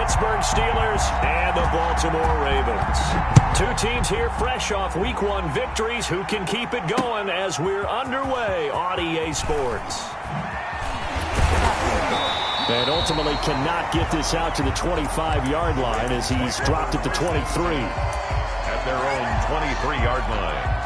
Pittsburgh Steelers and the Baltimore Ravens. Two teams here fresh off Week 1 victories. Who can keep it going as we're underway on EA Sports? And ultimately cannot get this out to the 25-yard line as he's dropped at the 23. At their own 23-yard line.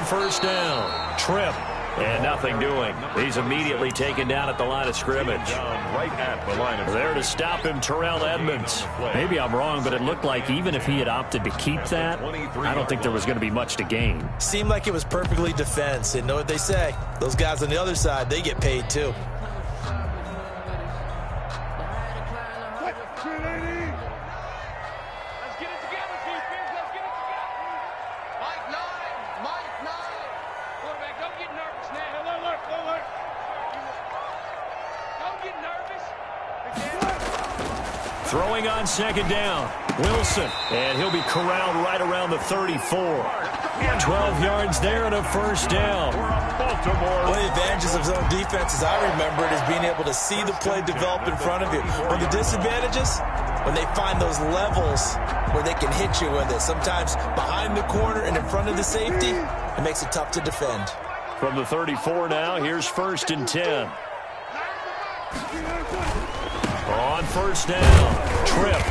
First down. Trip. And nothing doing. He's immediately taken down at the line of scrimmage. Right at the line of there to stop him, Terrell Edmonds. Maybe I'm wrong, but it looked like even if he had opted to keep that, I don't think there was going to be much to gain. Seemed like it was perfectly defense. And know what they say? Those guys on the other side, they get paid too. Throwing on second down. Wilson. And he'll be corralled right around the 34. 12 yards there and a first down. One of the advantages of zone defense, as I remember it, is being able to see the play develop in front of you. One of the disadvantages, when they find those levels where they can hit you with it. Sometimes behind the corner and in front of the safety, it makes it tough to defend. From the 34 now, here's 1st and 10. On first down, Trip.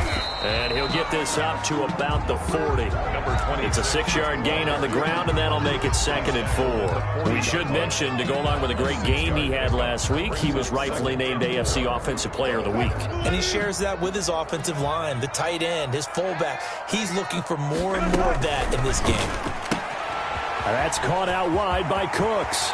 And he'll get this up to about the 40. Number 20. It's a 6-yard gain on the ground, and that'll make it 2nd and 4. We should mention, to go along with a great game he had last week, he was rightfully named AFC Offensive Player of the Week. And he shares that with his offensive line, the tight end, his fullback. He's looking for more and more of that in this game. That's caught out wide by Cooks.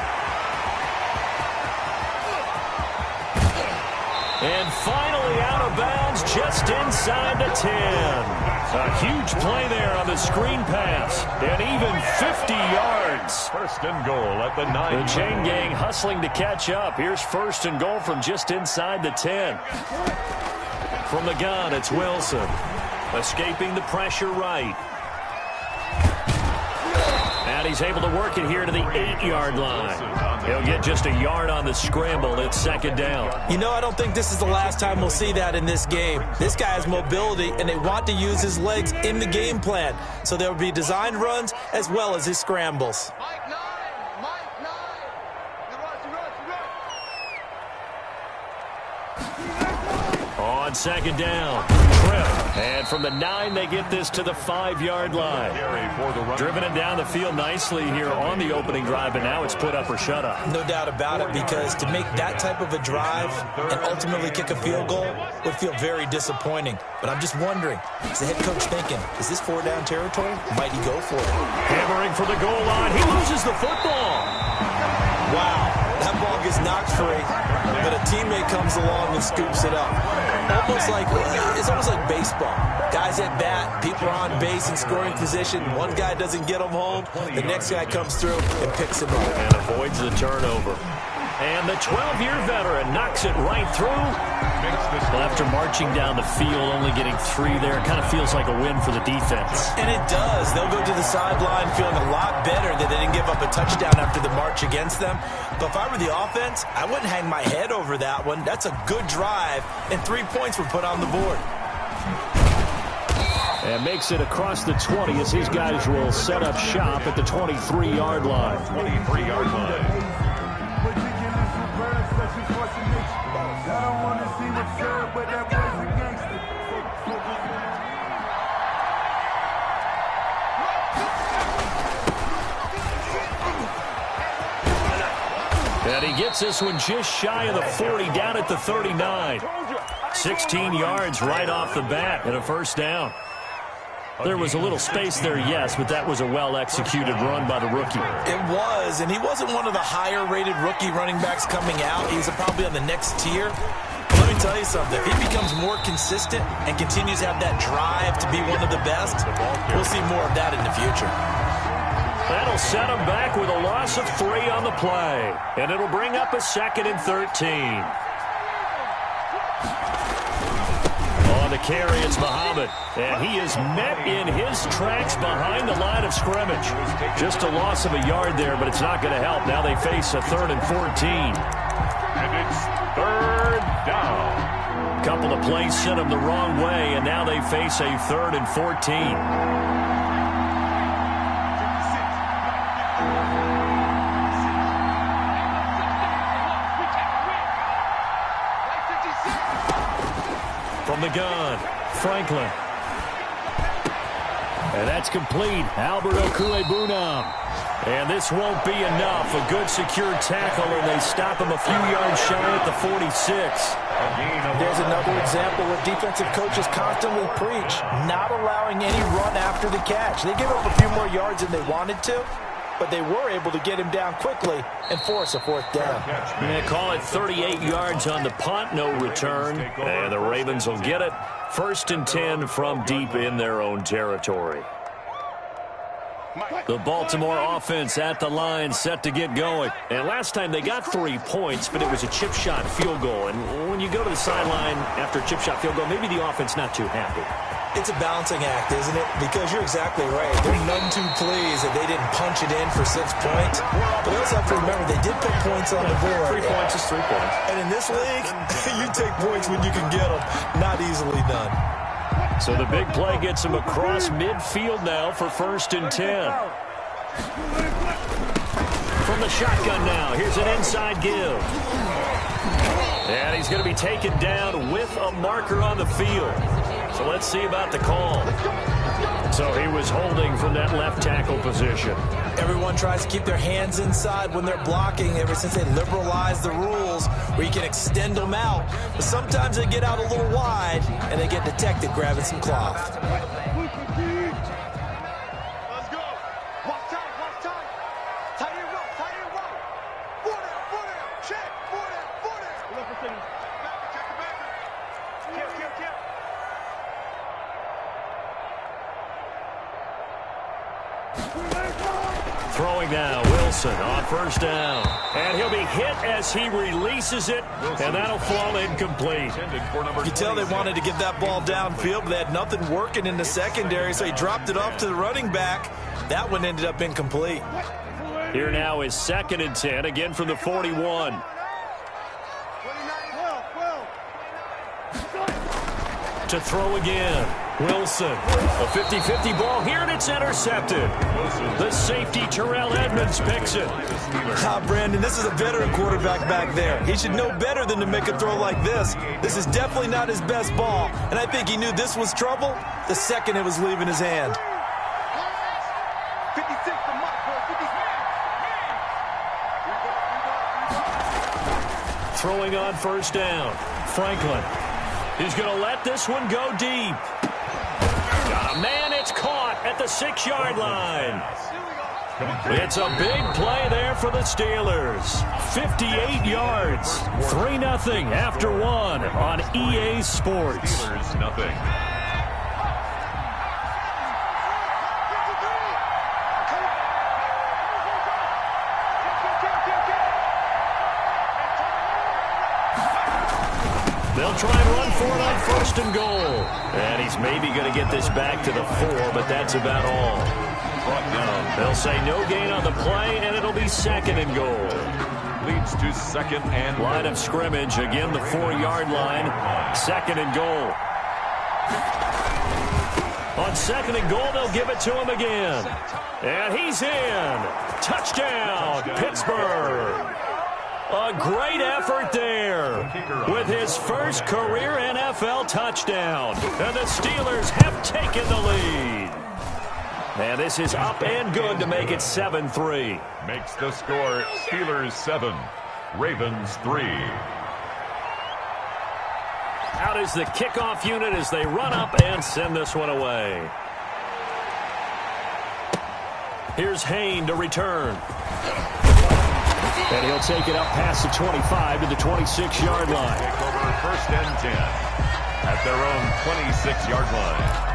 And finally out of bounds just inside the 10. A huge play there on the screen pass. And even 50 yards. 1st and goal at the 9. The chain gang hustling to catch up. Here's 1st and goal from just inside the 10. From the gun, it's Wilson. Escaping the pressure right. And he's able to work it here to the 8-yard line. He'll get just a yard on the scramble. It's 2nd down. You know, I don't think this is the last time we'll see that in this game. This guy has mobility, and they want to use his legs in the game plan. So there will be designed runs as well as his scrambles. On 2nd down, Trip. And from the 9, they get this to the 5-yard line. Driven it down the field nicely here on the opening drive, and now it's put up or shut up. No doubt about it, because to make that type of a drive and ultimately kick a field goal would feel very disappointing. But I'm just wondering, is the head coach thinking, is this 4-down territory? Might he go for it? Hammering for the goal line. He loses the football. Wow. That ball gets knocked free, but a teammate comes along and scoops it up. It's almost like baseball. Guys at bat, people are on base in scoring position. One guy doesn't get them home. The next guy comes through and picks him up. And avoids the turnover. And the 12-year veteran knocks it right through. Well, after marching down the field, only getting 3 there, it kind of feels like a win for the defense. And it does. They'll go to the sideline feeling a lot better that they didn't give up a touchdown after the march against them. But if I were the offense, I wouldn't hang my head over that one. That's a good drive, and 3 points were put on the board. And makes it across the 20 as his guys will set up shop at the 23-yard line. 23-yard line. And he gets this one just shy of the 40, down at the 39. 16 yards right off the bat and a 1st down. There was a little space there, yes, but that was a well-executed run by the rookie. It was, and he wasn't one of the higher-rated rookie running backs coming out. He's probably on the next tier. Let me tell you something. If he becomes more consistent and continues to have that drive to be one of the best, we'll see more of that in the future. That'll set him back with a loss of 3 on the play. And it'll bring up a 2nd and 13. the carry, it's Muhammad. And he is met in his tracks behind the line of scrimmage. Just a loss of a yard there, but it's not going to help. Now they face a 3rd and 14. And it's 3rd down. Couple of plays sent them the wrong way, and now they face a 3rd and 14. From the gun, Franklin. And that's complete. Albert Okwuegbunam. And this won't be enough. A good secure tackle, and they stop him a few yards shy at the 46. There's another example what defensive coaches constantly preach, not allowing any run after the catch. They give up a few more yards than they wanted to, but they were able to get him down quickly and force a 4th down. They call it 38 yards on the punt, no return. And the Ravens will get it. 1st and 10 from deep in their own territory. The Baltimore offense at the line, set to get going. And last time they got 3 points, but it was a chip shot field goal. And when you go to the sideline after a chip shot field goal, maybe the offense not too happy. It's a balancing act, isn't it? Because you're exactly right. They're none too pleased that they didn't punch it in for 6 points. But they also have to remember they did put points on the board. 3 points is 3 points. And in this league, you take points when you can get them. Not easily done. So the big play gets him across midfield now for 1st and 10. From the shotgun now, here's an inside give. And he's going to be taken down with a marker on the field. So let's see about the call. So he was holding from that left tackle position. Everyone tries to keep their hands inside when they're blocking ever since they liberalized the rules where you can extend them out. But sometimes they get out a little wide and they get detected grabbing some cloth. Throwing now, Wilson on 1st down. And he'll be hit as he releases it, and that'll fall incomplete. You can tell they wanted to get that ball downfield, but they had nothing working in the secondary, so he dropped it off to the running back. That one ended up incomplete. Here now is 2nd and 10, again from the 41. To throw again. Wilson, a 50-50 ball here, and it's intercepted. The safety, Terrell Edmonds, picks it. Brandon, this is a veteran quarterback back there. He should know better than to make a throw like this. This is definitely not his best ball, and I think he knew this was trouble the second it was leaving his hand. Throwing on 1st down. Franklin. He's going to let this one go deep. Got a man, it's caught at the 6-yard line. It's a big play there for the Steelers. 58 yards. 3-0 after 1 on EA Sports. Steelers nothing. They'll try and run for it on 1st and goal. And he's maybe going to get this back to the 4, but that's about all. They'll say no gain on the play, and it'll be 2nd and goal. Leads to 2nd and goal. Line of scrimmage, again the 4-yard line. 2nd and goal. On 2nd and goal, they'll give it to him again. And he's in. Touchdown, Pittsburgh. A great effort there with his first career NFL touchdown. And the Steelers have taken the lead. And this is up and good to make it 7-3. Makes the score Steelers 7, Ravens 3. Out is the kickoff unit as they run up and send this one away. Here's Hayne to return. And he'll take it up past the 25 to the 26-yard line. Take over 1st and 10 at their own 26-yard line.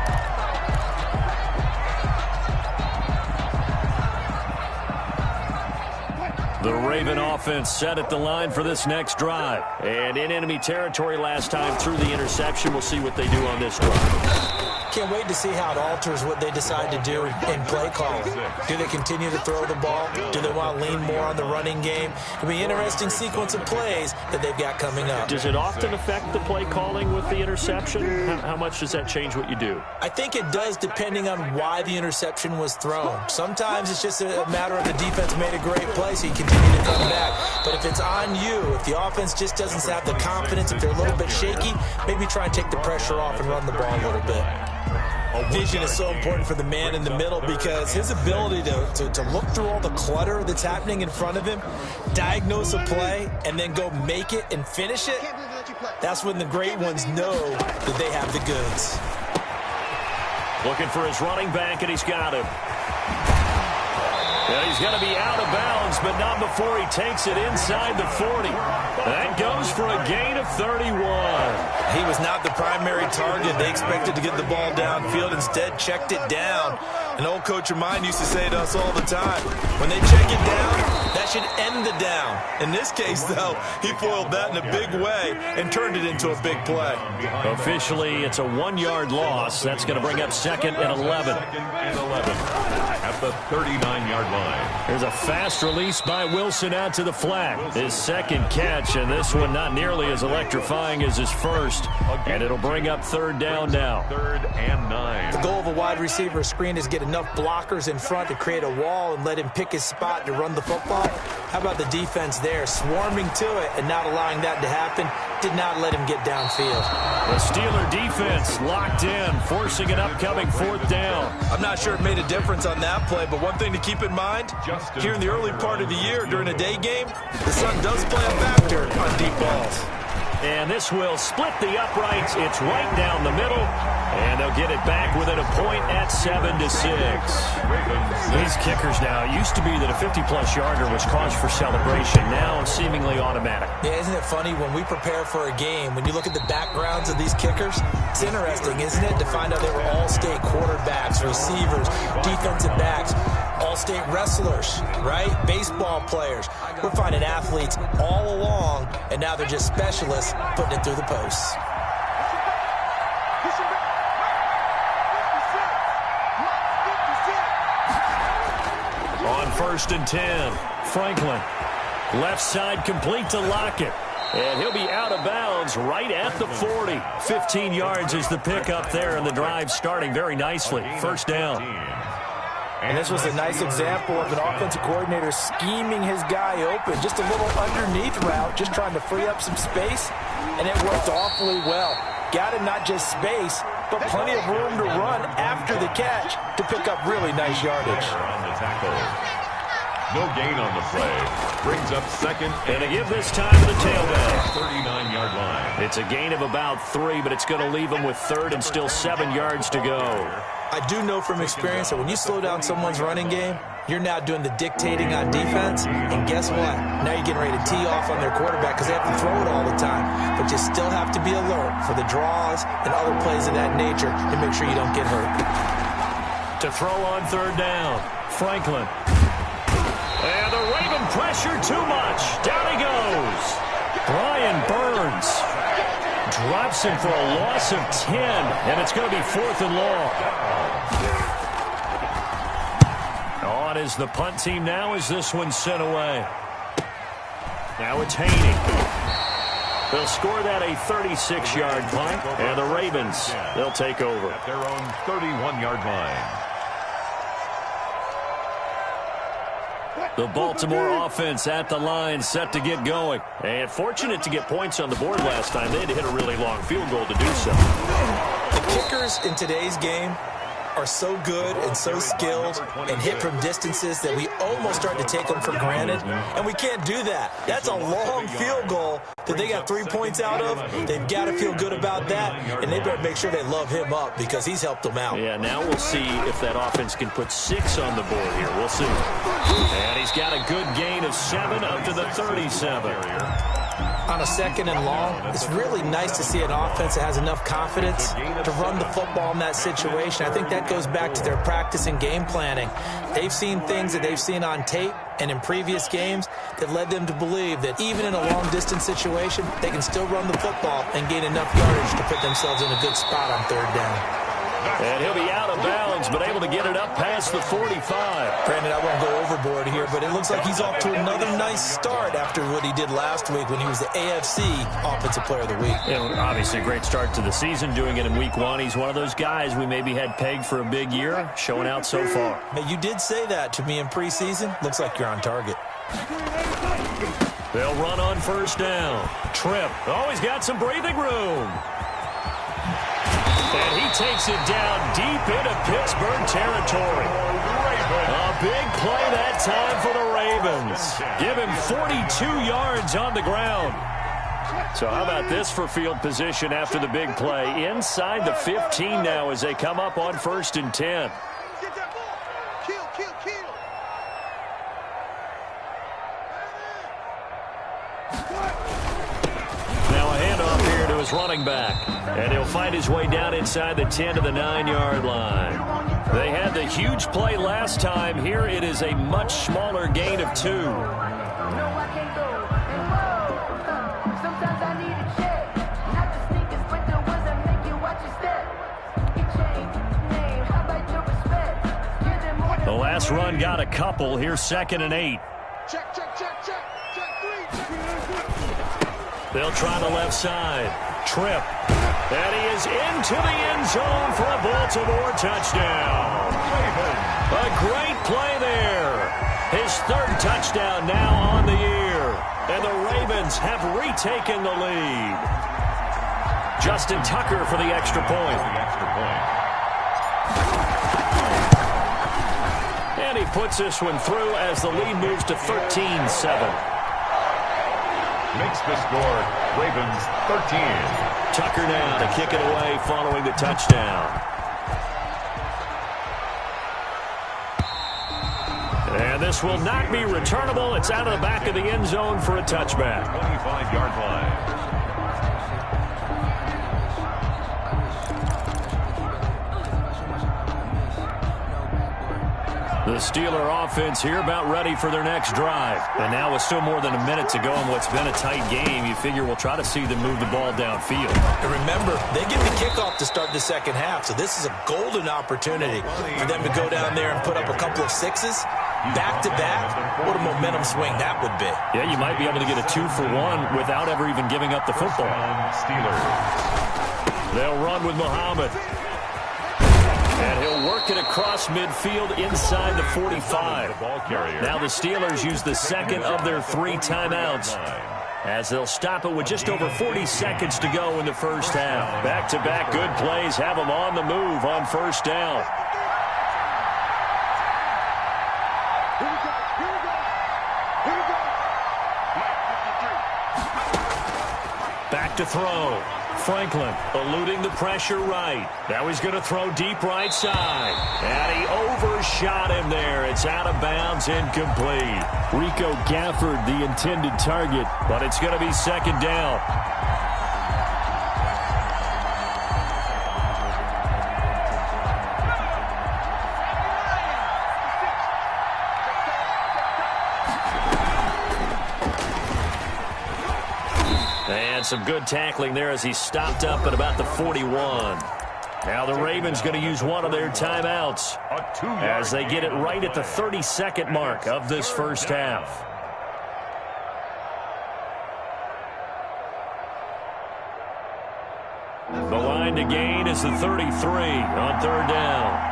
The Raven offense set at the line for this next drive. And in enemy territory last time through the interception. We'll see what they do on this drive. Can't wait to see how it alters what they decide to do in play calling. Do they continue to throw the ball? Do they want to lean more on the running game? It'll be an interesting sequence of plays that they've got coming up. Does it often affect the play calling with the interception? How much does that change what you do? I think it does, depending on why the interception was thrown. Sometimes it's just a matter of the defense made a great play, so you continue to come back. But if it's on you, if the offense just doesn't have the confidence, if they're a little bit shaky, maybe try and take the pressure off and run the ball a little bit. Vision is so important for the man in the middle because his ability to look through all the clutter that's happening in front of him, diagnose a play, and then go make it and finish it, that's when the great ones know that they have the goods. Looking for his running back, and he's got him. And he's going to be out of bounds, but not before he takes it inside the 40. That goes for a gain of 31. He was not the primary target. They expected to get the ball downfield. Instead, checked it down. An old coach of mine used to say to us all the time, when they check it down, that should end the down. In this case, though, he foiled that in a big way and turned it into a big play. Officially, it's a 1-yard loss. That's going to bring up 2nd and 11. At the 39-yard line. There's a fast release by Wilson out to the flat. His second catch, and this one not nearly as electrifying as his first. And it'll bring up 3rd down now. 3rd and 9. The goal of a wide receiver screen is get enough blockers in front to create a wall and let him pick his spot to run the football. How about the defense there, swarming to it and not allowing that to happen? Did not let him get downfield. The Steeler defense locked in, forcing an upcoming 4th down. I'm not sure it made a difference on that play, but one thing to keep in mind, here in the early part of the year during a day game, the sun does play a factor on deep balls. And this will split the uprights. It's right down the middle. And they'll get it back within a point at 7-6. These kickers now, it used to be that a 50-plus yarder was cause for celebration. Now seemingly automatic. Yeah, isn't it funny when we prepare for a game, when you look at the backgrounds of these kickers, it's interesting, isn't it, to find out they were all-state quarterbacks, receivers, defensive backs, all-state wrestlers, right? Baseball players. We're finding athletes all along, and now they're just specialists putting it through the posts. On 1st and 10, Franklin. Left side complete to Lockett. And he'll be out of bounds right at the 40. 15 yards is the pickup there, and the drive starting very nicely. 1st down. And this was a nice example of an offensive coordinator scheming his guy open. Just a little underneath route, just trying to free up some space, and it worked awfully well. Got him not just space, but plenty of room to run after the catch to pick up really nice yardage. On the tackle. No gain on the play. Brings up 2nd. And to give this time to the tailback. 39-yard line. It's a gain of about 3, but it's going to leave him with 3rd and still 7 yards to go. I do know from experience that when you slow down someone's running game, you're now doing the dictating on defense, and guess what? Now you're getting ready to tee off on their quarterback because they have to throw it all the time. But you still have to be alert for the draws and other plays of that nature to make sure you don't get hurt. To throw on 3rd down, Franklin. And the Raven pressure too much. Down he goes. Brian Burns drops him for a loss of 10, and it's going to be 4th and long. On is the punt team now as this one's sent away. Now it's Haney. They'll score that a 36-yard punt, and the Ravens, they'll take over. At their own 31-yard line. The Baltimore offense at the line, set to get going. And fortunate to get points on the board last time. They had to hit a really long field goal to do so. The kickers in today's game are so good and so skilled and hit from distances that we almost start to take them for granted, and we can't do that. That's a long field goal that they got 3 points out of. They've got to feel good about that, and they better make sure they love him up because he's helped them out. Yeah, now we'll see if that offense can put 6 on the board here. We'll see. And he's got a good gain of 7 up to the 37. On a 2nd and long, it's really nice to see an offense that has enough confidence to run the football in that situation. I think that goes back to their practice and game planning. They've seen things that they've seen on tape and in previous games that led them to believe that even in a long-distance situation, they can still run the football and gain enough yardage to put themselves in a good spot on 3rd down. And he'll be out of bounds, but able to get it up past the 45. Granted, I won't go overboard here, but it looks like he's off to another nice start after what he did last week when he was the AFC Offensive Player of the Week. Obviously, a great start to the season, doing it in Week 1. He's one of those guys we maybe had pegged for a big year, showing out so far. Hey, you did say that to me in preseason. Looks like you're on target. They'll run on 1st down. Tripp. Oh, he's got some breathing room. And he takes it down deep into Pittsburgh territory. A big play that time for the Ravens. Give him 42 yards on the ground. So how about this for field position after the big play? Inside the 15 now as they come up on 1st and 10. His running back, and he'll fight his way down inside the 10 to the 9-yard line. They had the huge play last time. Here it is a much smaller gain of 2. The last run got a couple. Here's 2nd and 8. Check, 3. They'll try the left side. Tripp. And he is into the end zone for a Baltimore touchdown. A great play there. His 3rd touchdown now on the year. And the Ravens have retaken the lead. Justin Tucker for the extra point. And he puts this one through as the lead moves to 13-7. Makes the score Ravens 13. Tucker now to kick it away following the touchdown. And this will not be returnable. It's out of the back of the end zone for a touchback. 25-yard line. The Steeler offense here about ready for their next drive. And now with still more than a minute to go in what's been a tight game, you figure we'll try to see them move the ball downfield. And remember, they get the kickoff to start the 2nd half, so this is a golden opportunity for them to go down there and put up a couple of 6s. Back-to-back, what a momentum swing that would be. Yeah, you might be able to get a 2-for-1 without ever even giving up the football. Steelers. They'll run with Muhammad. And he'll work it across midfield inside the 45. Now the Steelers use the 2nd of their 3 timeouts as they'll stop it with just over 40 seconds to go in the 1st half. Back-to-back good plays have them on the move on 1st down. Back to throw. Franklin eluding the pressure right. Now he's going to throw deep right side. And he overshot him there. It's out of bounds, incomplete. Rico Gafford, the intended target, but it's going to be 2nd down. And some good tackling there as he stopped up at about the 41. Now the Ravens going to use one of their timeouts as they get it right at the 30-second mark of this 1st half. The line to gain is the 33 on 3rd down.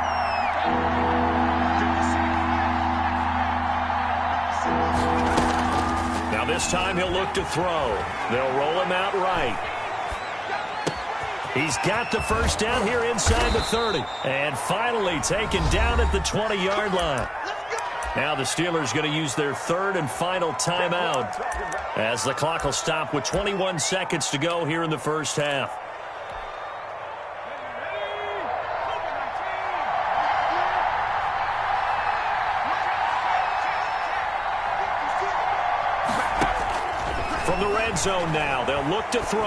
This time he'll look to throw. They'll roll him out right. He's got the 1st down here inside the 30. And finally taken down at the 20-yard line. Now the Steelers going to use their 3rd and final timeout as the clock will stop with 21 seconds to go here in the 1st half. From the red zone now, they'll look to throw.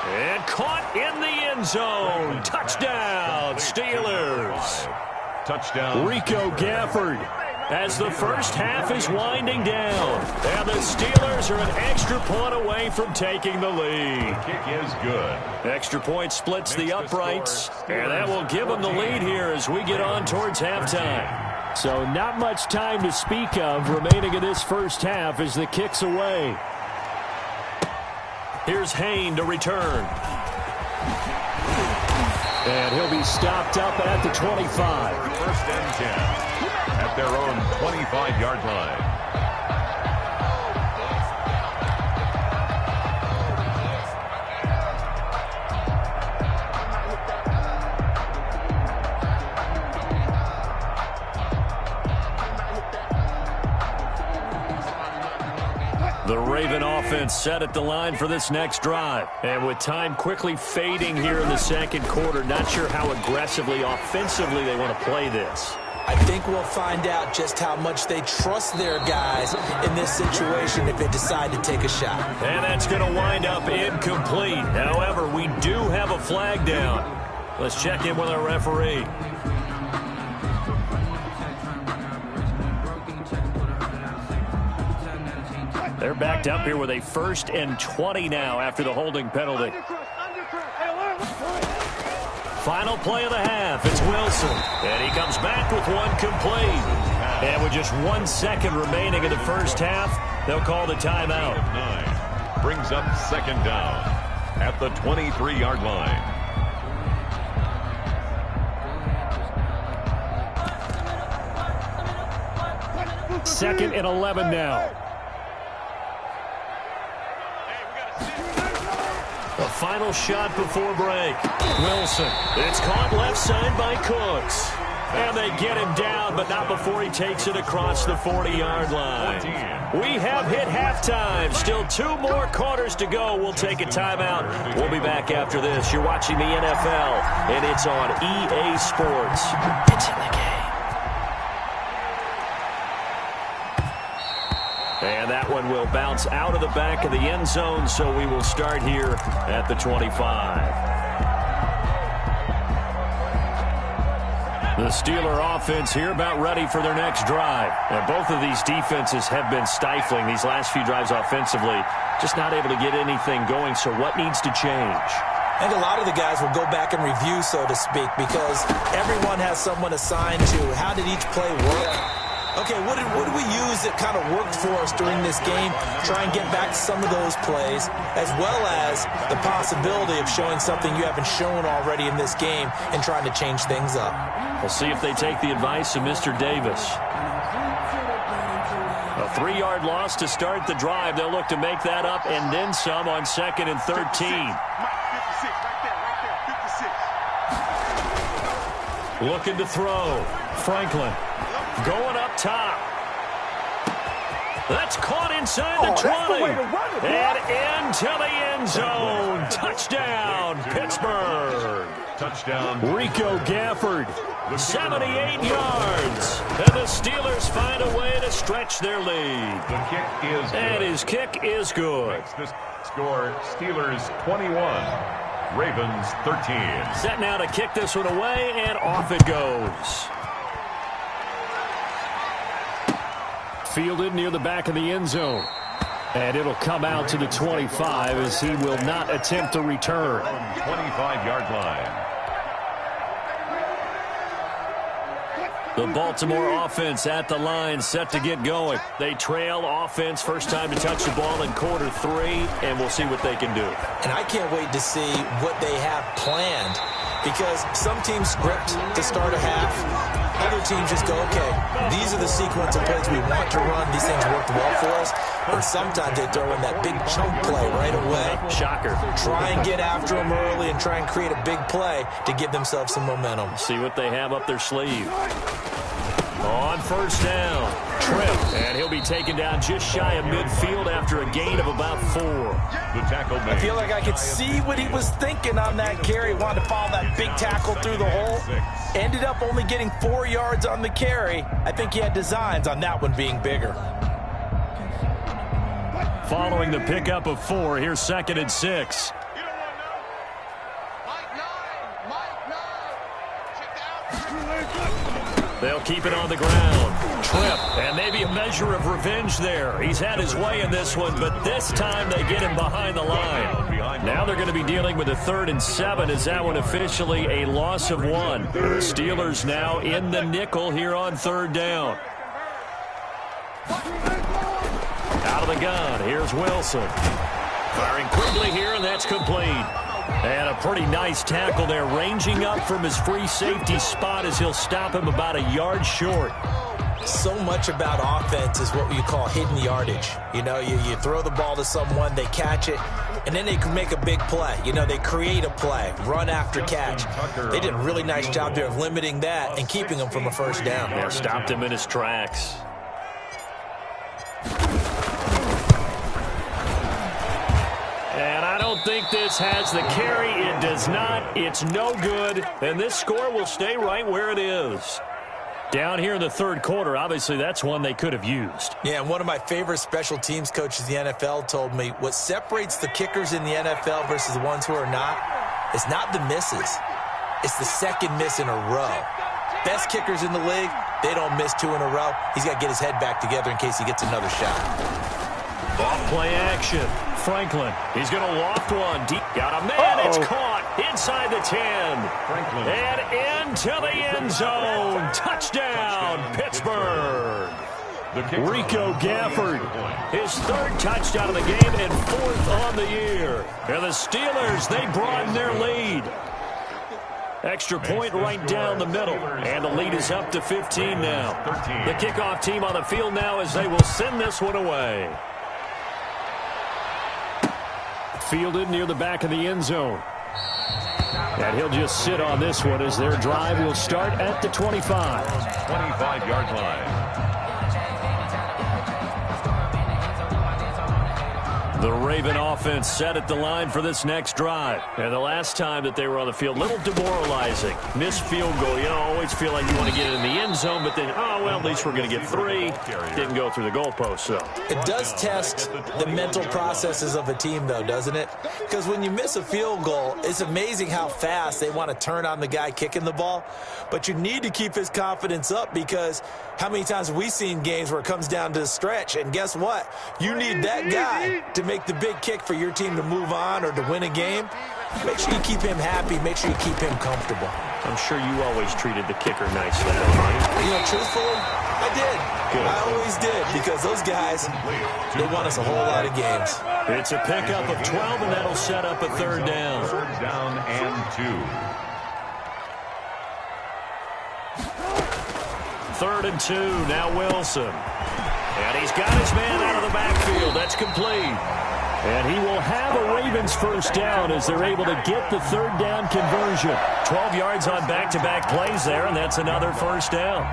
And caught in the end zone. Touchdown, Steelers. Touchdown. Rico Gafford as the first half is winding down. And the Steelers are an extra point away from taking the lead. The kick is good. Extra point splits the uprights, and that will give them the lead here as we get on towards halftime. So not much time to speak of remaining in this first half as the kick's away. Here's Hain to return. And he'll be stopped up at the 25. First and 10 at their own 25-yard line. The Raven offense set at the line for this next drive. And with time quickly fading here in the second quarter, not sure how aggressively, offensively they want to play this. I think we'll find out just how much they trust their guys in this situation if they decide to take a shot. And that's going to wind up incomplete. However, we do have a flag down. Let's check in with our referee. They're backed up here with a 1st and 20 now after the holding penalty. Final play of the half. It's Wilson. And he comes back with one complete. And with just 1 second remaining in the first half, they'll call the timeout. 9 brings up second down at the 23-yard line. Second and 11 now. The final shot before break. Wilson. It's caught left side by Cooks. And they get him down, but not before he takes it across the 40-yard line. We have hit halftime. Still 2 more quarters to go. We'll take a timeout. We'll be back after this. You're watching the NFL, and it's on EA Sports. It's in the game. And that one will bounce out of the back of the end zone, so we will start here at the 25. The Steeler offense here about ready for their next drive. And both of these defenses have been stifling these last few drives offensively. Just not able to get anything going, so what needs to change? I think a lot of the guys will go back and review, so to speak, because everyone has someone assigned to how did each play work. Okay, what did we use that kind of worked for us during this game? Try and get back to some of those plays, as well as the possibility of showing something you haven't shown already in this game and trying to change things up. We'll see if they take the advice of Mr. Davis. A 3-yard loss to start the drive. They'll look to make that up and then some on 2nd and 13. Looking to throw. Franklin. Going up top. That's caught inside the 20. And into the end zone. Touchdown, Pittsburgh. Touchdown. Rico Gafford, 78 yards. And the Steelers find a way to stretch their lead. The kick is good. And his kick is good. Makes the score Steelers 21, Ravens 13. Set now to kick this one away, and off it goes. Fielded near the back of the end zone. And it'll come out to the 25 as he will not attempt to return. 25-yard line. The Baltimore offense at the line, set to get going. They trail offense, first time to touch the ball in quarter 3, and we'll see what they can do. And I can't wait to see what they have planned, because some teams script to start a half. Other teams just go, okay, these are the sequence of plays we want to run. These things worked well for us. And sometimes they throw in that big chunk play right away. Shocker. Try and get after them early and try and create a big play to give themselves some momentum. See what they have up their sleeve. On first down, Tripp, and he'll be taken down just shy of midfield after a gain of about 4. The tackle made. I feel like I could see what he was thinking on that carry. Wanted to follow that big tackle through the hole. Ended up only getting 4 yards on the carry. I think he had designs on that one being bigger. following the pickup of 4. Here's 2nd and 6. They'll keep it on the ground. Trip, and maybe a measure of revenge there. He's had his way in this one, but this time they get him behind the line. Now they're going to be dealing with a 3rd and 7. Is that one officially a loss of 1? The Steelers now in the nickel here on 3rd down. Out of the gun, here's Wilson. Firing quickly here, and that's complete. And a pretty nice tackle there, ranging up from his free safety spot as he'll stop him about a yard short. So much about offense is what you call hidden yardage. You know, you throw the ball to someone, they catch it, and then they can make a big play. You know, they create a play, run after catch. They did a really nice job there of limiting that and keeping him from a 1st down. Yeah, stopped him in his tracks. And I don't think this has the carry. It does not. It's no good. And this score will stay right where it is. Down here in the 3rd quarter, obviously that's one they could have used. Yeah, and one of my favorite special teams coaches in the NFL told me what separates the kickers in the NFL versus the ones who are not is not the misses. It's the 2nd miss in a row. Best kickers in the league, they don't miss 2 in a row. He's got to get his head back together in case he gets another shot. Off play action. Franklin, he's going to loft one deep. Got a man. It's caught inside the 10. Franklin. And into the end zone. Touchdown, Pittsburgh. Rico Gafford, his 3rd touchdown of the game and 4th on the year. And the Steelers, they broaden their lead. Extra point right down the middle. And the lead is up to 15 now. The kickoff team on the field now as they will send this one away. Fielded near the back of the end zone. And he'll just sit on this one as their drive will start at the 25. 25-yard line. The Raven offense set at the line for this next drive. And the last time that they were on the field, a little demoralizing. Missed field goal. You always feel like you want to get it in the end zone, but then, oh, well, at least we're going to get 3. Didn't go through the goalpost, so. It does test the mental processes of a team, though, doesn't it? Because when you miss a field goal, it's amazing how fast they want to turn on the guy kicking the ball. But you need to keep his confidence up because how many times have we seen games where it comes down to the stretch? And guess what? You need that guy to make the big kick for your team to move on or to win a game. Make sure you keep him happy. Make sure you keep him comfortable. I'm sure you always treated the kicker nicely, right? You know, truthfully, I did. Good. I always did because those guys, they won us a whole lot of games. It's a pickup of 12, and that'll set up a 3rd down. 3rd down and 2. 3rd and 2, now Wilson. And he's got his man out of the backfield. That's complete. And he will have a Ravens 1st down as they're able to get the 3rd down conversion. 12 yards on back-to-back plays there, and that's another 1st down.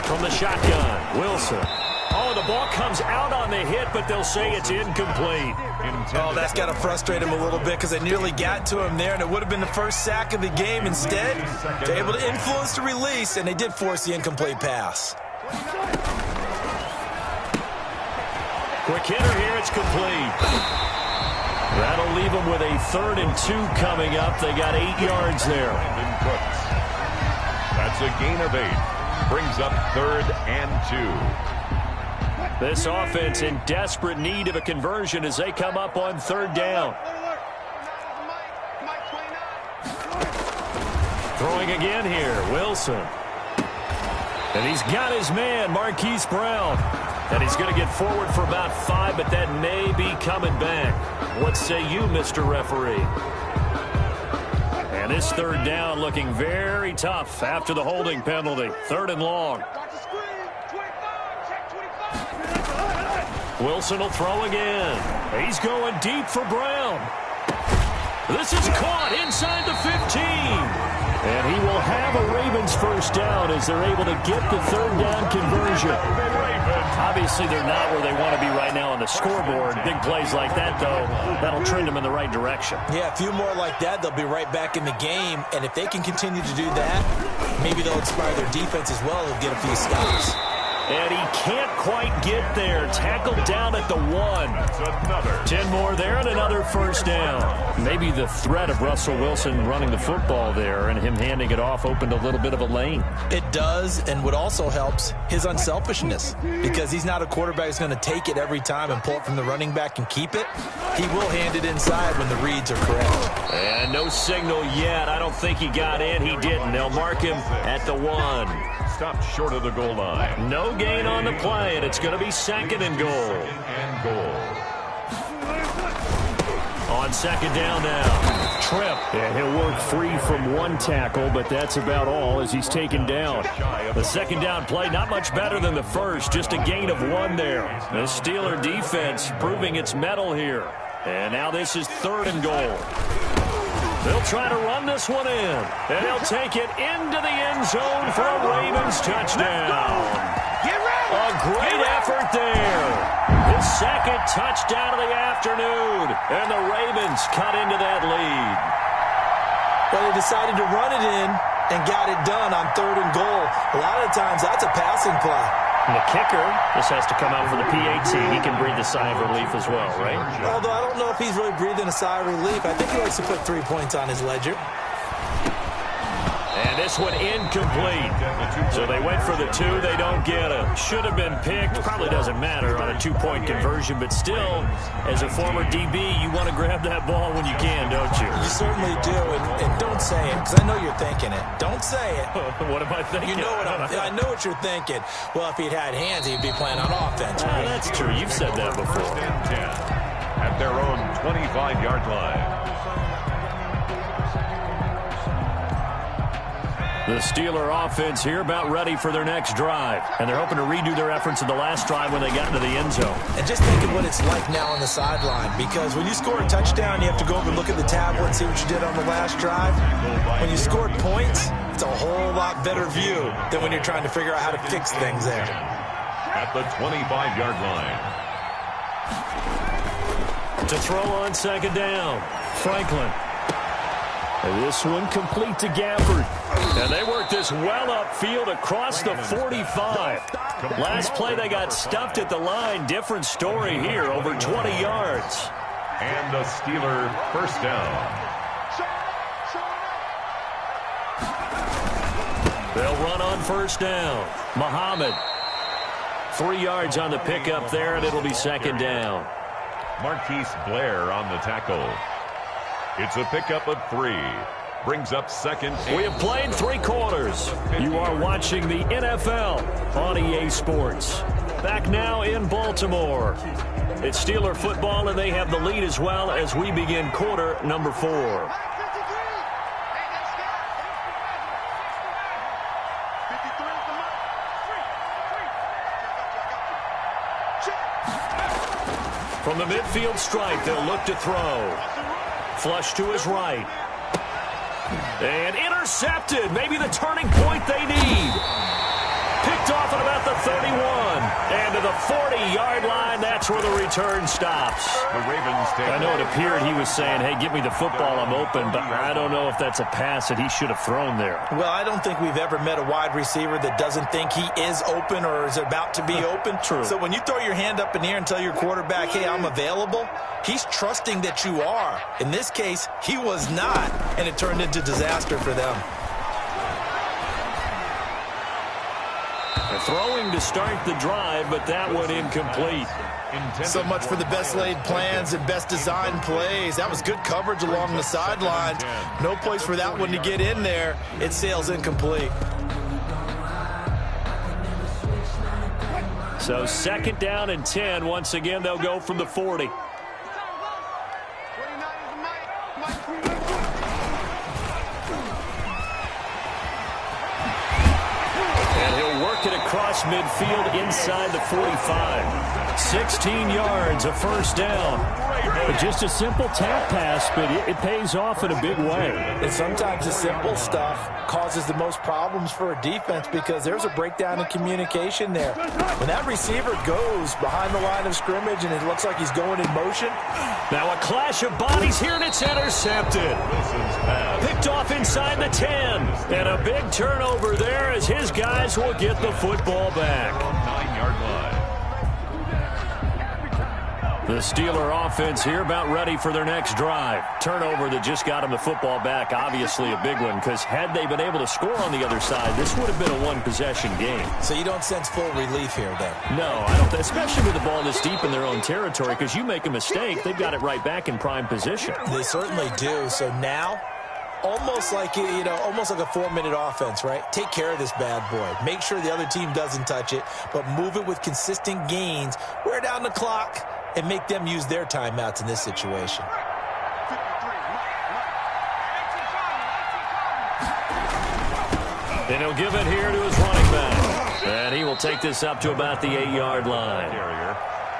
From the shotgun, Wilson. Oh, the ball comes out on the hit, but they'll say it's incomplete. Oh, that's got to frustrate him a little bit because they nearly got to him there, and it would have been the first sack of the game. Instead, they're able to influence the release, and they did force the incomplete pass. Quick hitter here, it's complete. That'll leave them with a 3rd and 2 coming up. They got 8 yards there. That's a gain of 8. Brings up 3rd and 2. This offense in desperate need of a conversion as they come up on 3rd down. Throwing again here, Wilson. And he's got his man, Marquise Brown. And he's going to get forward for about 5, but that may be coming back. What say you, Mr. Referee? And this 3rd down looking very tough after the holding penalty. 3rd and long. Wilson will throw again. He's going deep for Brown. This is caught inside the 15. And he will they'll have a Ravens first down as they're able to get the third down conversion. Obviously, they're not where they want to be right now on the scoreboard. Big plays like that, though, that'll trend them in the right direction. Yeah, a few more like that, they'll be right back in the game. And if they can continue to do that, maybe they'll inspire their defense as well. They'll get a few stops. And he can't quite get there. Tackled down at the 1. 10 more there and another first down. Maybe the threat of Russell Wilson running the football there and him handing it off opened a little bit of a lane. It does, and what also helps, his unselfishness. Because he's not a quarterback who's going to take it every time and pull it from the running back and keep it. He will hand it inside when the reads are correct. And no signal yet. I don't think he got in. He didn't. They'll mark him at the 1. Stopped short of the goal line. No gain on the play, and it's going to be second and goal. On second down now. Tripp. And he'll work free from one tackle, but that's about all as he's taken down. The second down play, not much better than the first. Just a gain of 1 there. The Steeler defense proving its mettle here. And now this is third and goal. They'll try to run this one in. And they'll take it into the end zone for a Ravens touchdown. A great effort there. His second touchdown of the afternoon. And the Ravens cut into that lead. Well, they decided to run it in and got it done on third and goal. A lot of times that's a passing play. And the kicker just has to come out for the PAT. He can breathe a sigh of relief as well, right? Although I don't know if he's really breathing a sigh of relief. I think he likes to put 3 points on his ledger. And this one incomplete. So they went for the 2. They don't get it. Should have been picked. Probably doesn't matter on a 2-point conversion. But still, as a former DB, you want to grab that ball when you can, don't you? You certainly do. And don't say it, because I know you're thinking it. Don't say it. What am I thinking? You know what I know what you're thinking. Well, if he'd had hands, he'd be playing on offense, right? That's true. You've said that before. First and 10 at their own 25-yard line. The Steeler offense here about ready for their next drive. And they're hoping to redo their efforts in the last drive when they got into the end zone. And just think of what it's like now on the sideline. Because when you score a touchdown, you have to go over and look at the tablet and see what you did on the last drive. When you scored points, it's a whole lot better view than when you're trying to figure out how to fix things there. At the 25-yard line. To throw on second down, Franklin. And this one complete to Gafford. And they work this well upfield across the 45. Last play they got stuffed at the line. Different story here, over 20 yards. And a Steeler first down. They'll run on first down. Muhammad. 3 yards on the pickup there, and it'll be second down. Marquise Blair on the tackle. It's a pickup of 3. Brings up second. We have played 3 quarters. You are watching the NFL on EA Sports. Back now in Baltimore. It's Steeler football, and they have the lead as well as we begin quarter number 4. From the midfield stripe, they'll look to throw. Flush to his right. And intercepted. Maybe the turning point they need. Picked off at about the 31. And to the 40-yard line, that's where the return stops. The Ravens take. I know it appeared he was saying, hey, give me the football, I'm open. But I don't know if that's a pass that he should have thrown there. Well, I don't think we've ever met a wide receiver that doesn't think he is open or is about to be open. True. So when you throw your hand up in the air and tell your quarterback, hey, I'm available, he's trusting that you are. In this case, he was not, and it turned into disaster for them. Throwing to start the drive, but that one incomplete. So much for the best laid plans and best designed plays. That was good coverage along the sideline. No place for that one to get in there. It sails incomplete. So second down and 10. Once again, they'll go from the 40. And he'll work it across midfield inside the 45. 16 yards, a first down. Just a simple tap pass, but it pays off in a big way. And sometimes the simple stuff causes the most problems for a defense because there's a breakdown in communication there. When that receiver goes behind the line of scrimmage and it looks like he's going in motion. Now a clash of bodies here, and it's intercepted. Picked off inside the 10. And a big turnover there as his guys will get the football back. 9-yard line. The Steeler offense here about ready for their next drive. Turnover that just got them the football back. Obviously a big one because had they been able to score on the other side, this would have been a one-possession game. So you don't sense full relief here then? No, I don't. Especially with the ball this deep in their own territory because you make a mistake, they've got it right back in prime position. They certainly do. So now, almost like almost like a 4-minute offense, right? Take care of this bad boy. Make sure the other team doesn't touch it, but move it with consistent gains. Wear down the clock and make them use their timeouts in this situation. And he'll give it here to his running back. And he will take this up to about the 8-yard line.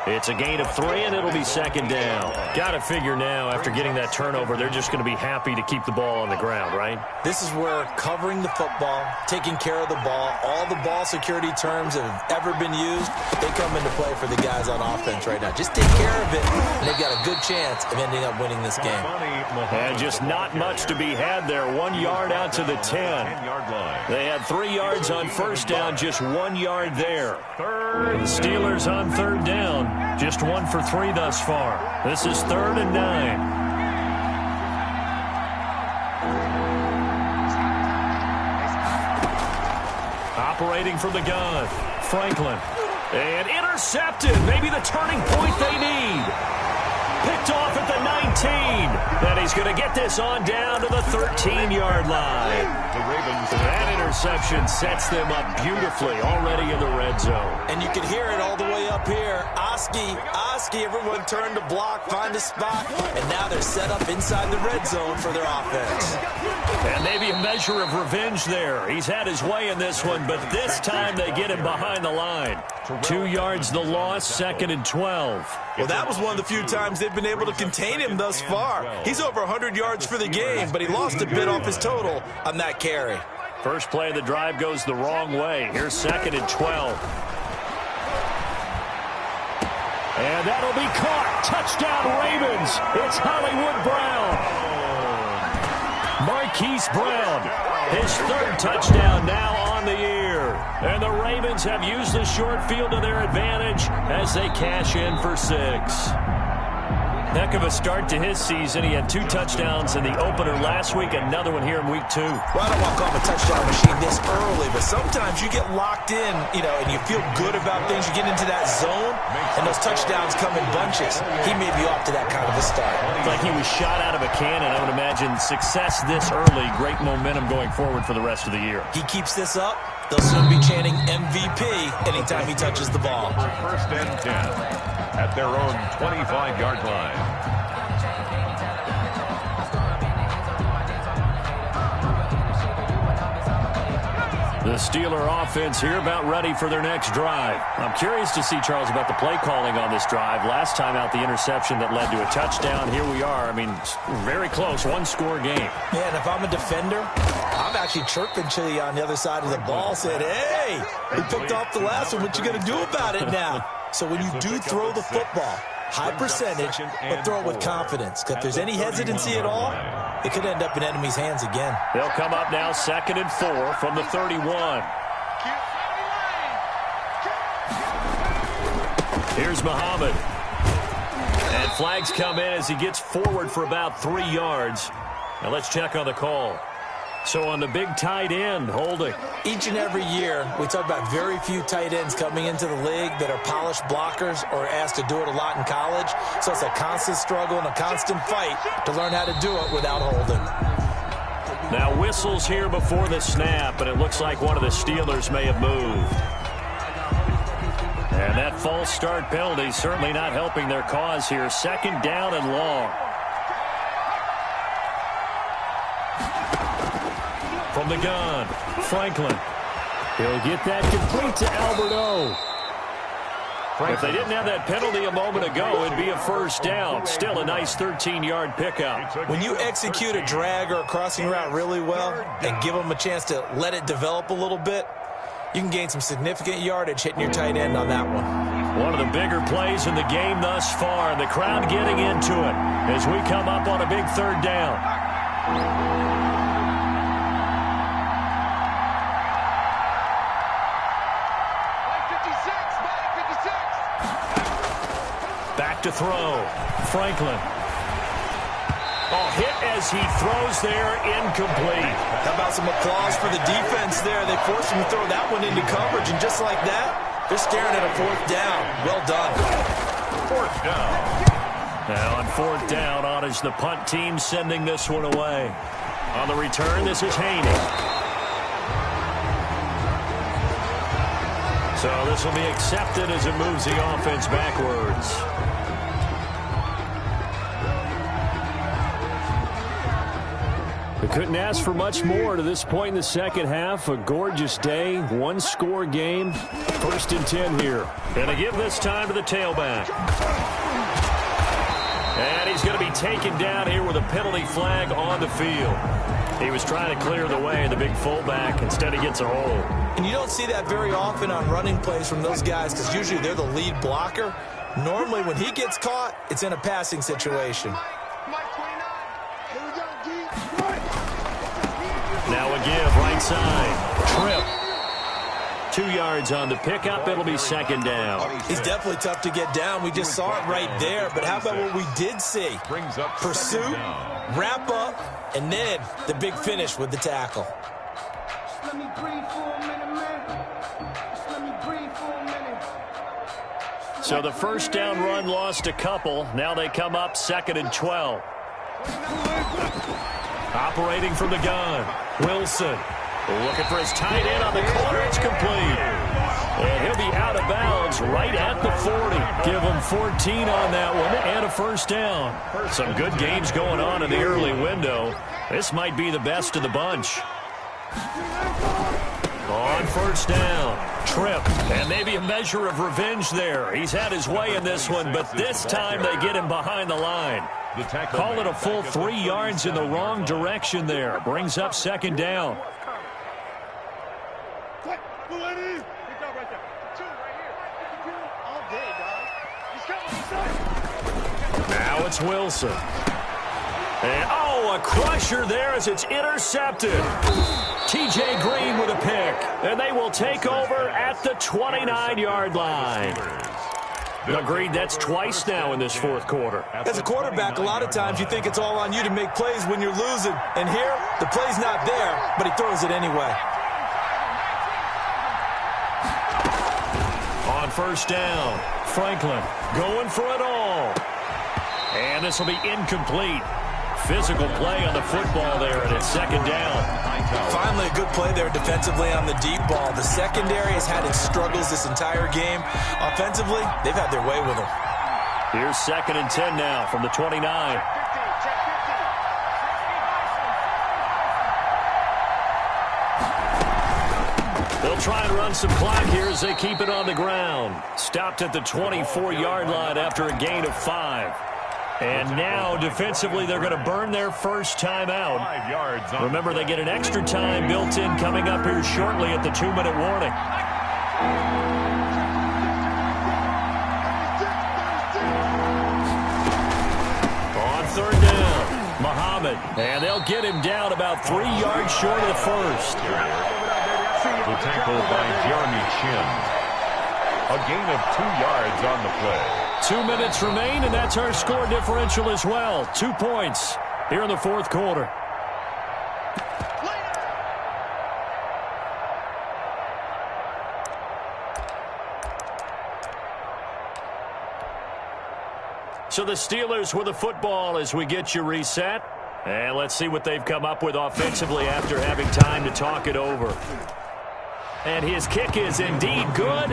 It's a gain of 3, and it'll be second down. Got to figure now, after getting that turnover, they're just going to be happy to keep the ball on the ground, right? This is where covering the football, taking care of the ball, all the ball security terms that have ever been used, they come into play for the guys on offense right now. Just take care of it, and they've got a good chance of ending up winning this game. And just not much to be had there. 1 yard out to the 10. They had 3 yards on first down, just 1 yard there. The Steelers on third down. Just 1 for 3 thus far. This is 3rd and 9. Operating from the gun, Franklin. And intercepted. Maybe the turning point they need. Picked off at the 19. And he's going to get this on down to the 13-yard line. The Ravens. That interception sets them up beautifully already in the red zone. And you can hear it all the way up here. Oski, everyone turned to block, find a spot, and now they're set up inside the red zone for their offense. And maybe a measure of revenge there. He's had his way in this one, but this time they get him behind the line. 2 yards the loss, 2nd and 12. Well, that was one of the few times they've been able to contain him thus far. He's over 100 yards for the game, but he lost a bit off his total on that carry. First play of the drive goes the wrong way. Here's 2nd and 12. And that'll be caught. Touchdown, Ravens. It's Hollywood Brown. Marquise Brown, his 3rd touchdown now on the year. And the Ravens have used the short field to their advantage as they cash in for 6. Heck of a start to his season. He had 2 touchdowns in the opener last week, another one here in week 2. Well, I don't want to call him a touchdown machine this early, but sometimes you get locked in, and you feel good about things. You get into that zone, and those touchdowns come in bunches. He may be off to that kind of a start. It's like he was shot out of a cannon. I would imagine success this early, great momentum going forward for the rest of the year. He keeps this up, they'll soon be chanting MVP anytime he touches the ball. 1st and 10 at their own 25-yard line. The Steeler offense here about ready for their next drive. I'm curious to see, Charles, about the play calling on this drive. Last time out, the interception that led to a touchdown. Here we are. I mean, very close, 1-score game. Yeah, and if I'm a defender, I'm actually chirping to you on the other side of the ball, saying, hey, we picked off the last one. What you going to do about it now? So when you do throw the football, high percentage, but throw it with confidence. If there's any hesitancy at all, it could end up in enemy's hands again. They'll come up now 2nd and 4 from the 31. Here's Muhammad. And flags come in as he gets forward for about 3 yards. Now let's check on the call. So on the big tight end, holding. Each and every year, we talk about very few tight ends coming into the league that are polished blockers or asked to do it a lot in college. So it's a constant struggle and a constant fight to learn how to do it without holding. Now whistles here before the snap, and it looks like one of the Steelers may have moved. And that false start penalty certainly not helping their cause here. 2nd down and long. From the gun, Franklin. He'll get that complete to Alberto. If they didn't have that penalty a moment ago, it'd be a first down. Still a nice 13-yard pickup. When you execute a drag or a crossing route really well and give them a chance to let it develop a little bit, you can gain some significant yardage hitting your tight end on that one. One of the bigger plays in the game thus far, and the crowd getting into it as we come up on a big third down. Back to throw. Franklin. Oh, hit as he throws there, incomplete. How about some applause for the defense there? They forced him to throw that one into coverage, and just like that, they're staring at a fourth down. Well done. Fourth down. Now on fourth down, on is the punt team sending this one away. On the return, this is Haney. So this will be accepted as it moves the offense backwards. We couldn't ask for much more to this point in the second half. A gorgeous day, one-score game. 1st and 10 here. And they give this time to the tailback. And he's going to be taken down here with a penalty flag on the field. He was trying to clear the way, the big fullback. Instead, he gets a hold. And you don't see that very often on running plays from those guys because usually they're the lead blocker. Normally, when he gets caught, it's in a passing situation. Now a give, right side. Tripp. 2 yards on the pickup. It'll be second down. He's definitely tough to get down. We just saw it right there. But how about what we did see? Pursuit, wrap up, and then the big finish with the tackle. So the first down run lost a couple. Now they come up 2nd and 12. Operating from the gun. Wilson looking for his tight end on the corner. It's complete. And he'll be out of bounds right at the 40. Give him 14 on that one and a first down. Some good games going on in the early window. This might be the best of the bunch. On first down, Tripp. And maybe a measure of revenge there. He's had his way in this one, but this time they get him behind the line. Call it a full 3 yards in the wrong direction there. Brings up second down. Now it's Wilson. And, oh, a crusher there as it's intercepted. T.J. Green with a pick. And they will take over at the 29-yard line. Agreed, that's twice now in this fourth quarter. As a quarterback, a lot of times you think it's all on you to make plays when you're losing. And here, the play's not there, but he throws it anyway. On first down, Franklin going for it all. And this will be incomplete. Physical play on the football there, and it's second down. Finally, a good play there defensively on the deep ball. The secondary has had its struggles this entire game. Offensively, they've had their way with them. Here's 2nd and 10 now from the 29. They'll try and run some clock here as they keep it on the ground. Stopped at the 24-yard line after a gain of 5. And now, defensively, they're going to burn their first time out. Remember, they get an extra time built in coming up here shortly at the 2-minute warning. On third down, Muhammad. And they'll get him down about 3 yards short of the first. The tackle by Jeremy Chin. A gain of 2 yards on the play. 2 minutes remain, and that's our score differential as well. 2 points here in the fourth quarter. So the Steelers with the football as we get you reset. And let's see what they've come up with offensively after having time to talk it over. And his kick is indeed good.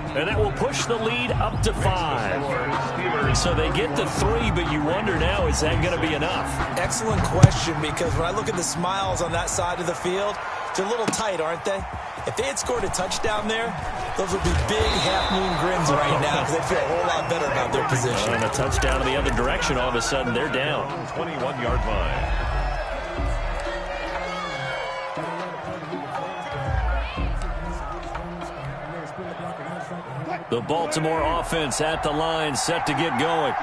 And that will push the lead up to 5. So they get to 3, but you wonder now, is that going to be enough? Excellent question, because when I look at the smiles on that side of the field, they're a little tight, aren't they? If they had scored a touchdown there, those would be big half-moon grins right now because they feel a whole lot better about their position. And a touchdown in the other direction, all of a sudden they're down. 21-yard line. The Baltimore offense at the line, set to get going.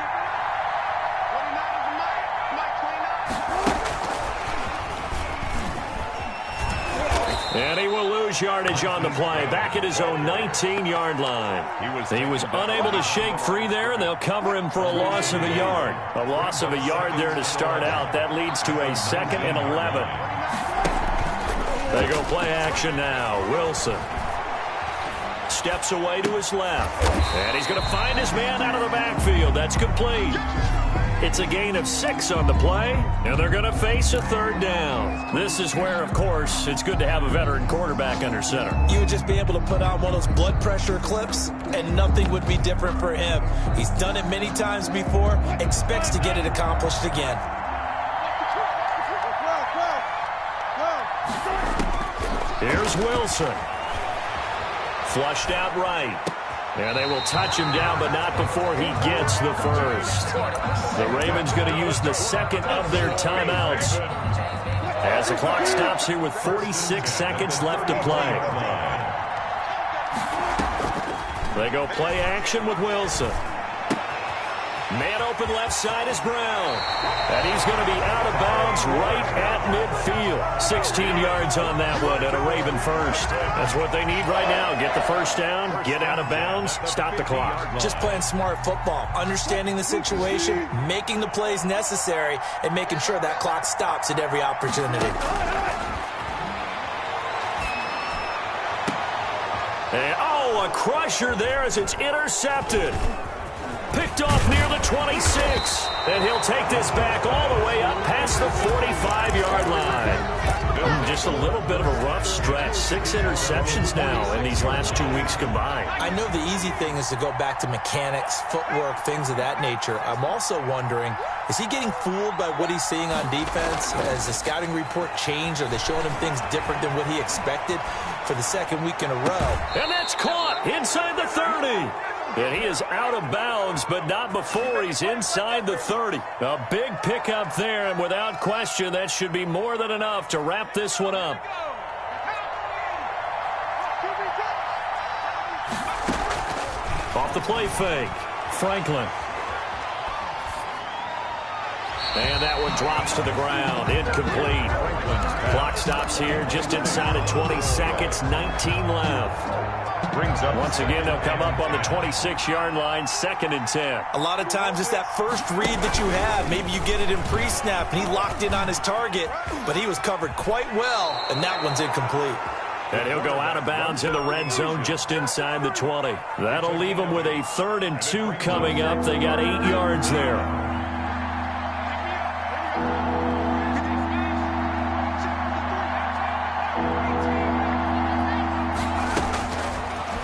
And he will lose yardage on the play, back at his own 19-yard line. He was unable to shake free there, and they'll cover him for a loss of a yard. A loss of a yard there to start out. That leads to a 2nd and 11. They go play action now. Wilson steps away to his left. And he's going to find his man out of the backfield. That's complete. It's a gain of 6 on the play, and they're going to face a 3rd down. This is where, of course, it's good to have a veteran quarterback under center. You would just be able to put on one of those blood pressure clips, and nothing would be different for him. He's done it many times before, expects to get it accomplished again. Here's Wilson. Flushed out right. And they will touch him down, but not before he gets the first. The Ravens going to use the 2nd of their timeouts as the clock stops here with 46 seconds left to play. They go play action with Wilson. Man open left side is Brown. And he's going to be out of bounds right at midfield. 16 yards on that one and a Raven first. That's what they need right now. Get the first down, get out of bounds, stop the clock. Just playing smart football, understanding the situation, making the plays necessary, and making sure that clock stops at every opportunity. And, a crusher there as it's intercepted. Picked off near the 26. And he'll take this back all the way up past the 45-yard line. Just a little bit of a rough stretch. 6 interceptions now in these last 2 weeks combined. I know the easy thing is to go back to mechanics, footwork, things of that nature. I'm also wondering, is he getting fooled by what he's seeing on defense? Has the scouting report changed? Are they showing him things different than what he expected for the 2nd week in a row? And that's caught inside the 30. And he is out of bounds, but not before he's inside the 30. A big pickup there, and without question, that should be more than enough to wrap this one up. Off the play fake, Franklin. And that one drops to the ground, incomplete. Clock stops here just inside of 20 seconds, 19 left. Brings up. Once again, they'll come up on the 26-yard line, 2nd and 10. A lot of times it's that first read that you have. Maybe you get it in pre-snap, and he locked in on his target, but he was covered quite well, and that one's incomplete. And he'll go out of bounds in the red zone just inside the 20. That'll leave him with a 3rd and 2 coming up. They got 8 yards there.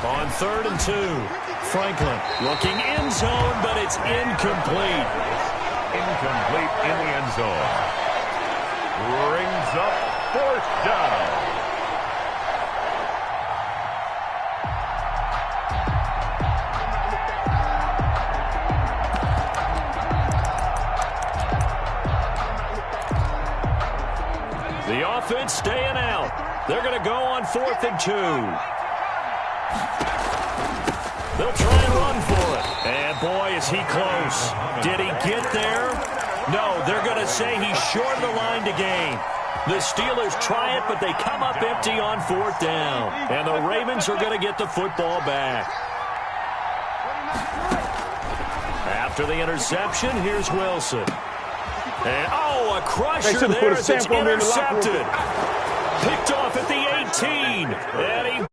On 3rd and 2, Franklin looking end zone, but it's incomplete. Incomplete in the end zone. Brings up 4th down. The offense staying out. They're going to go on 4th and 2. They'll try and run for it. And, boy, is he close. Did he get there? No, they're going to say he's short of the line to gain. The Steelers try it, but they come up empty on 4th down. And the Ravens are going to get the football back. After the interception, here's Wilson. And, a crusher there as it's intercepted. Picked off at the 18. And he